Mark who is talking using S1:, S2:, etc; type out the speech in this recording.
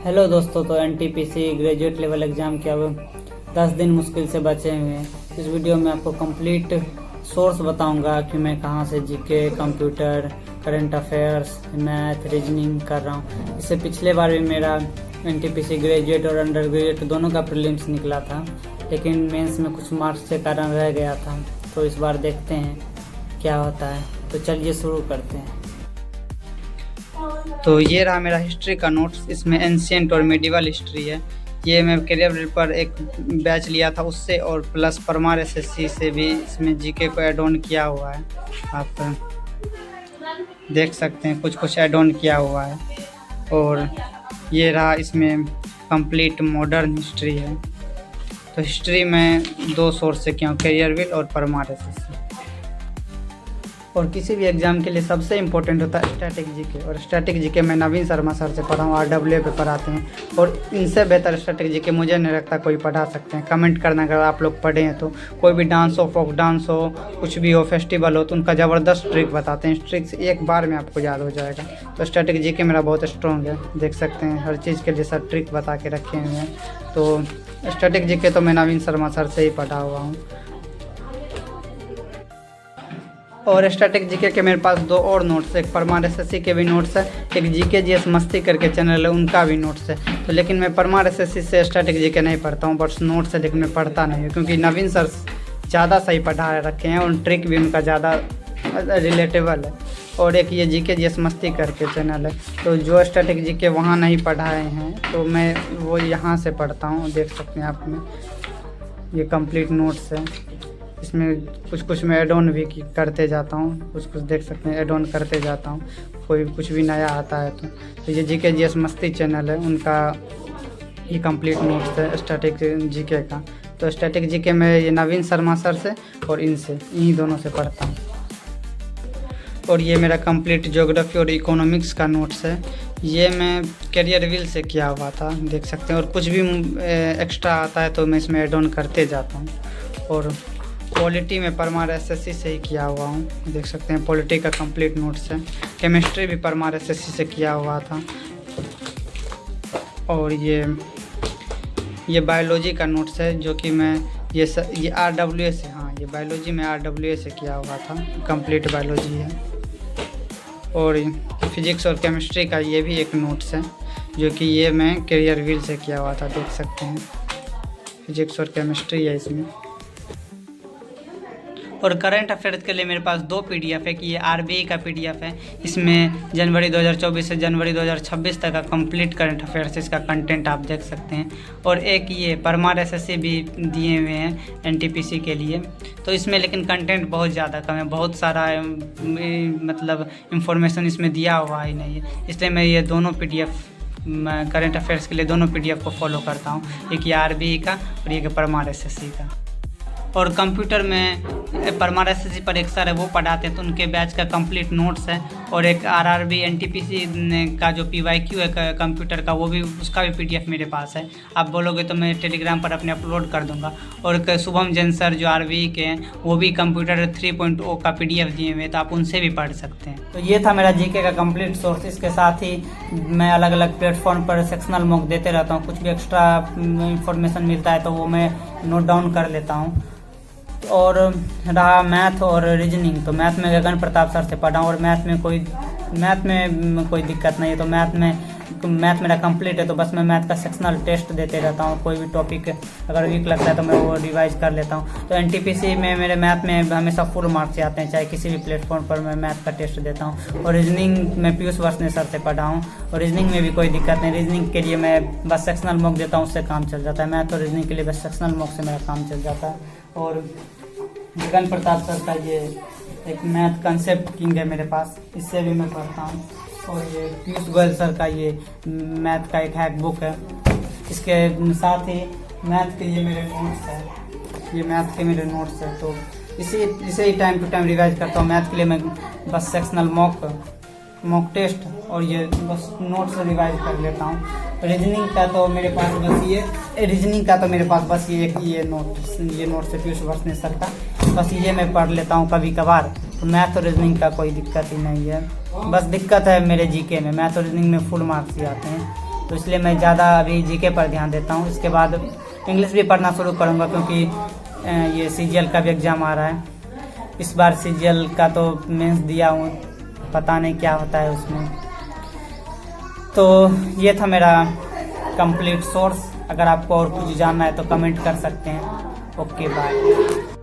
S1: Hello दोस्तों, तो NTPC graduate level exam के अब 10 दिन मुश्किल से बचे हुए हैं। इस वीडियो में आपको कंप्लीट सोर्स बताऊंगा कि मैं कहां से GK, computer, current affairs, math, reasoning कर रहा हूं। इससे पिछले बार भी मेरा एनटीपीसी ग्रेजुएट और अंडर ग्रेजुएट दोनों का प्रीलिम्स निकला था, लेकिन मेंस में कुछ मार्क्स के कारण रह गया था। तो इस बार देखते हैं क्या होता है। तो चलिए शुरू करते हैं। तो ये रहा मेरा हिस्ट्री का नोट्स। इसमें एंशिएंट और मेडिवल हिस्ट्री है। ये मैं करियर पर एक बैच लिया था उससे, और प्लस परमार एसएससी से भी इसमें जीके को ऐड ऑन किया हुआ है। आप देख सकते हैं कुछ ऐड ऑन किया हुआ है। और ये रहा इसमें कंप्लीट मॉडर्न हिस्ट्री है। तो हिस्ट्री में 2 सोर्स से किया हूँ, करियर विल और परमार एसएससी। और किसी भी एग्ज़ाम के लिए सबसे इम्पोर्टेंट होता है स्टैटिक जीके। और स्टैटिक जीके मैं नवीन शर्मा सर से पढ़ा हूँ, RWA पे पढ़ाते हैं। और इनसे बेहतर स्टैटिक जीके मुझे नहीं लगता कोई पढ़ा सकते हैं। कमेंट करना अगर आप लोग पढ़े हैं तो। कोई भी डांस हो, फोक डांस हो, कुछ भी हो, फेस्टिवल हो, तो उनका ज़बरदस्त ट्रिक बताते हैं। ट्रिक्स एक बार में आपको याद हो जाएगा। तो स्टैटिक जीके मेरा बहुत स्ट्रॉन्ग है, देख सकते हैं हर चीज़ के लिए सर ट्रिक बता के रखे हुए हैं। तो स्टैटिक जीके तो मैं नवीन शर्मा सर से ही पढ़ा हुआ हूँ। और स्टैटिक जीके के मेरे पास 2 और नोट्स है। एक परमार एसएससी के भी नोट्स है, एक जीके जीएस मस्ती करके चैनल है उनका भी नोट्स है। तो लेकिन मैं परमार एसएससी से स्टैटिक जीके नहीं पढ़ता हूँ, बस नोट्स है, लेकिन मैं पढ़ता नहीं हूँ क्योंकि नवीन सर ज़्यादा सही पढ़ा रखे हैं और ट्रिक भी उनका ज़्यादा रिलेटेबल है। और एक ये जीके जीएस मस्ती करके चैनल है, तो जो स्टैटिक जीके वहाँ नहीं पढ़ाए हैं तो मैं वो यहाँ से पढ़ता हूँ। देख सकते हैं आप में ये कंप्लीट नोट्स है। इसमें कुछ मैं ऐड ऑन भी करते जाता हूँ, कुछ देख सकते हैं ऐड ऑन करते जाता हूँ। कोई कुछ भी नया आता है तो ये जीके जीएस मस्ती चैनल है, उनका ये कंप्लीट नोट्स है स्टैटिक जीके का। तो स्टैटिक जीके में ये नवीन शर्मा सर से और इन्हीं दोनों से पढ़ता हूँ। और ये मेरा कंप्लीट ज्योग्राफी और इकोनॉमिक्स का नोट्स है। ये मैं करियर विल से किया हुआ था, देख सकते हैं। और कुछ भी एक्स्ट्रा आता है तो मैं इसमें ऐड ऑन करते जाता हूँ। और पॉलिटी में परमार एसएससी से ही किया हुआ हूँ, देख सकते हैं पॉलिटी का कंप्लीट नोट्स है। केमिस्ट्री भी परमार एसएससी से किया हुआ था। और ये बायोलॉजी का नोट्स है जो कि मैं ये RWA से, हाँ ये बायोलॉजी में RWA से किया हुआ था, कंप्लीट बायोलॉजी है। और फिजिक्स और केमिस्ट्री का ये भी एक नोट्स है जो कि ये मैं करियर विल से किया हुआ था, देख सकते हैं फिजिक्स और केमिस्ट्री है इसमें। और करंट अफेयर्स के लिए मेरे पास 2 PDF है कि ये RBI का PDF है। इसमें जनवरी 2024 से जनवरी 2026 तक का कंप्लीट करंट अफेयर्स इसका कंटेंट आप देख सकते हैं। और एक ये परमार एसएससी भी दिए हुए हैं एनटीपीसी के लिए। तो इसमें लेकिन कंटेंट बहुत ज़्यादा कम है, बहुत सारा मतलब इंफॉर्मेशन इसमें दिया हुआ ही नहीं है। इसलिए मैं ये दोनों PDF करंट अफेयर्स के लिए दोनों PDF को फॉलो करता हूँ, एक ये RBI का और एक परमार एसएससी का। और कंप्यूटर में परमार एसएससी पर एक सर है, वो पढ़ाते हैं, तो उनके बैच का कंप्लीट नोट्स है। और एक RRB एनटीपीसी का जो PYQ है कंप्यूटर का, वो भी उसका भी PDF मेरे पास है। आप बोलोगे तो मैं टेलीग्राम पर अपने अपलोड कर दूंगा। और शुभम जैन सर जो RBI के हैं, वो भी कंप्यूटर 3.0 का PDF दिए हुए, तो आप उनसे भी पढ़ सकते हैं। तो ये था मेरा जीके का कंप्लीट सोर्स। इसके साथ ही मैं अलग अलग प्लेटफॉर्म पर सेक्शनल मॉक देते रहता हूँ। कुछ भी एक्स्ट्रा इंफॉर्मेशन मिलता है तो वो मैं नोट डाउन कर लेता हूँ। और रहा मैथ और रीजनिंग, तो मैथ में गगन प्रताप सर से पढ़ा हूँ। और मैथ में कोई दिक्कत नहीं है। तो मैथ मेरा कंप्लीट है, तो बस मैं मैथ का सेक्शनल टेस्ट देते रहता हूँ। कोई भी टॉपिक अगर वीक लगता है तो मैं वो रिवाइज कर लेता हूँ। तो एनटीपीसी में मेरे मैथ में हमेशा फुल मार्क्स आते हैं, चाहे किसी भी प्लेटफॉर्म पर मैं मैथ का टेस्ट देता हूँ। और रीजनिंग में पीयूष वर्षने सर से पढ़ा हूँ, और रीजनिंग में भी कोई दिक्कत नहीं। रीजनिंग के लिए मैं बस सेक्शनल मॉक देता हूँ, उससे काम चल जाता है। मैथ और रीजनिंग के लिए बस सेक्शनल मॉक से मेरा काम चल जाता है। और गगन प्रताप सर का ये एक मैथ कंसेप्ट किंग है मेरे पास, इससे भी मैं पढ़ता हूँ। और ये पीयूष गोयल सर का ये मैथ का एक हैक बुक है। इसके साथ ही मैथ के ये मेरे नोट्स है, ये मैथ के मेरे नोट्स है। तो इसे ही टाइम टू टाइम रिवाइज करता हूँ। मैथ के लिए मैं बस सेक्शनल मॉक टेस्ट और ये बस नोट से रिवाइज कर लेता हूँ। रीजनिंग का तो मेरे पास बस ये नोट से पीयूष वर्षने सर का, बस ये मैं पढ़ लेता हूँ कभी कभार। तो मैथ और रीजनिंग का कोई दिक्कत ही नहीं है। बस दिक्कत है मेरे जीके में, मैथ और रीजनिंग में फुल मार्क्स ही आते हैं। तो इसलिए मैं ज़्यादा अभी जीके पर ध्यान देता हूँ। इसके बाद इंग्लिश भी पढ़ना शुरू करूँगा, क्योंकि ये सीजीएल का भी एग्ज़ाम आ रहा है। इस बार सीजीएल का तो मेंस दिया हूँ, पता नहीं क्या होता है उसमें। तो ये था मेरा कंप्लीट सोर्स। अगर आपको और कुछ जानना है तो कमेंट कर सकते हैं। Okay bye.